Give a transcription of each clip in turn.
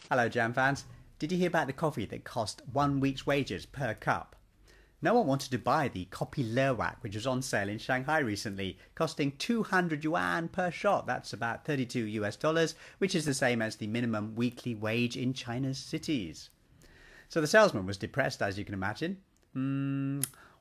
Hello Jam fans, did you hear about the coffee that cost 1 week's wages per cup? No one wanted to buy the Kopi Luwak, which was on sale in Shanghai recently, costing 200 yuan per shot. That's about $32 US, which is the same as the minimum weekly wage in China's cities. So the salesman was depressed, as you can imagine.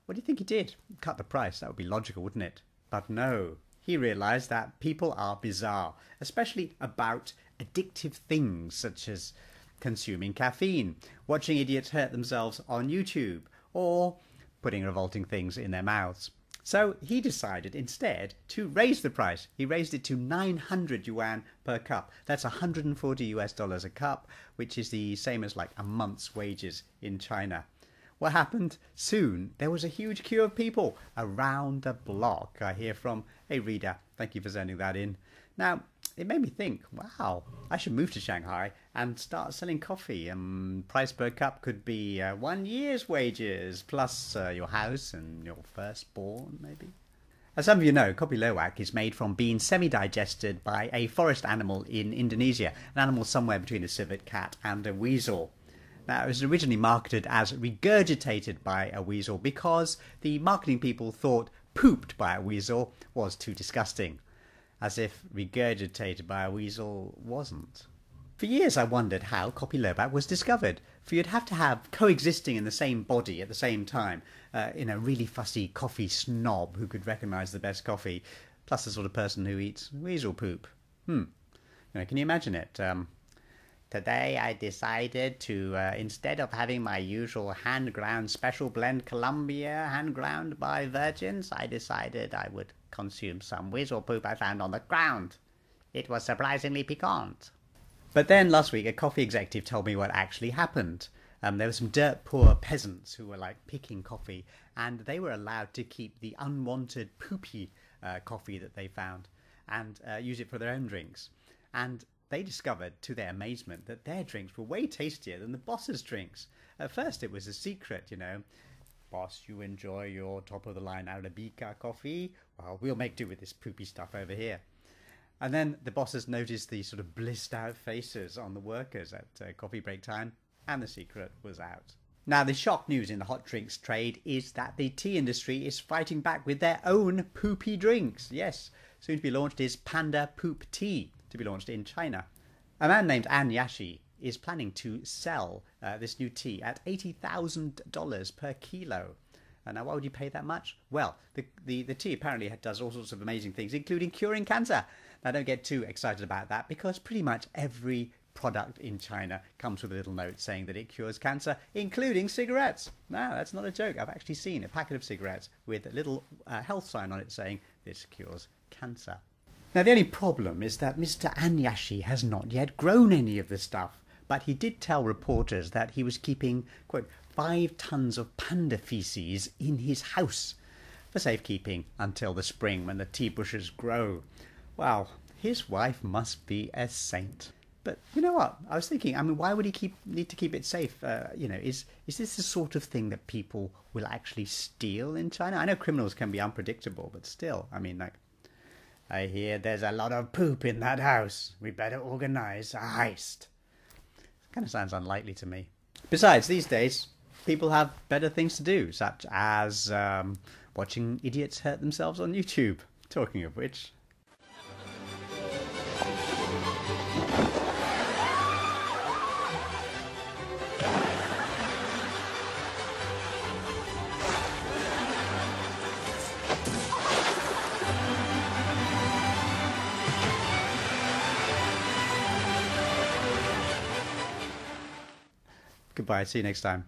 What do you think he did? Cut the price. That would be logical, wouldn't it? But no. He realized that people are bizarre, especially about addictive things such as consuming caffeine, watching idiots hurt themselves on YouTube, or putting revolting things in their mouths. So he decided instead to raise the price. He raised it to 900 yuan per cup. That's $140 a cup, which is the same as like a month's wages in China. What happened? Soon there was a huge queue of people around the block. I hear from a reader. Thank you for sending that in. Now, it made me think, wow, I should move to Shanghai and start selling coffee. Price per cup could be 1 year's wages, plus your house and your firstborn, maybe. As some of you know, Kopi Luwak is made from beans semi-digested by a forest animal in Indonesia, an animal somewhere between a civet cat and a weasel. Now, it was originally marketed as regurgitated by a weasel because the marketing people thought pooped by a weasel was too disgusting. As if regurgitated by a weasel wasn't. For years I wondered how Kopi Luwak was discovered, for you'd have to have coexisting in the same body at the same time, in a really fussy coffee snob who could recognise the best coffee, plus the sort of person who eats weasel poop. Can you imagine it? Today I decided to, instead of having my usual hand-ground special blend Colombia hand-ground by virgins, I decided I would consume some weasel poop I found on the ground. It was surprisingly piquant. But then last week a coffee executive told me what actually happened. There were some dirt poor peasants who were like picking coffee, and they were allowed to keep the unwanted poopy coffee that they found and use it for their own drinks. And they discovered, to their amazement, that their drinks were way tastier than the boss's drinks. At first it was a secret, you know. Boss, you enjoy your top-of-the-line Arabica coffee? Well, we'll make do with this poopy stuff over here. And then the bosses noticed the sort of blissed-out faces on the workers at coffee break time, and the secret was out. Now, the shock news in the hot drinks trade is that the tea industry is fighting back with their own poopy drinks. Yes, soon to be launched is Panda Poop Tea, to be launched in China. A man named An Yashi is planning to sell this new tea at $80,000 per kilo. Now, why would you pay that much? Well, the tea apparently does all sorts of amazing things, including curing cancer. Now, don't get too excited about that, because pretty much every product in China comes with a little note saying that it cures cancer, including cigarettes. Now, that's not a joke. I've actually seen a packet of cigarettes with a little health sign on it saying, this cures cancer. Now, the only problem is that Mr. An Yashi has not yet grown any of the stuff, but he did tell reporters that he was keeping, quote, 5 tons of panda feces in his house for safekeeping until the spring when the tea bushes grow. Wow, his wife must be a saint. But you know what? I was thinking, why would he need to keep it safe? Is this the sort of thing that people will actually steal in China? I know criminals can be unpredictable, but still, I hear there's a lot of poop in that house. We better organise a heist. Kind of sounds unlikely to me. Besides, these days, people have better things to do, such as watching idiots hurt themselves on YouTube. Talking of which... Goodbye, see you next time.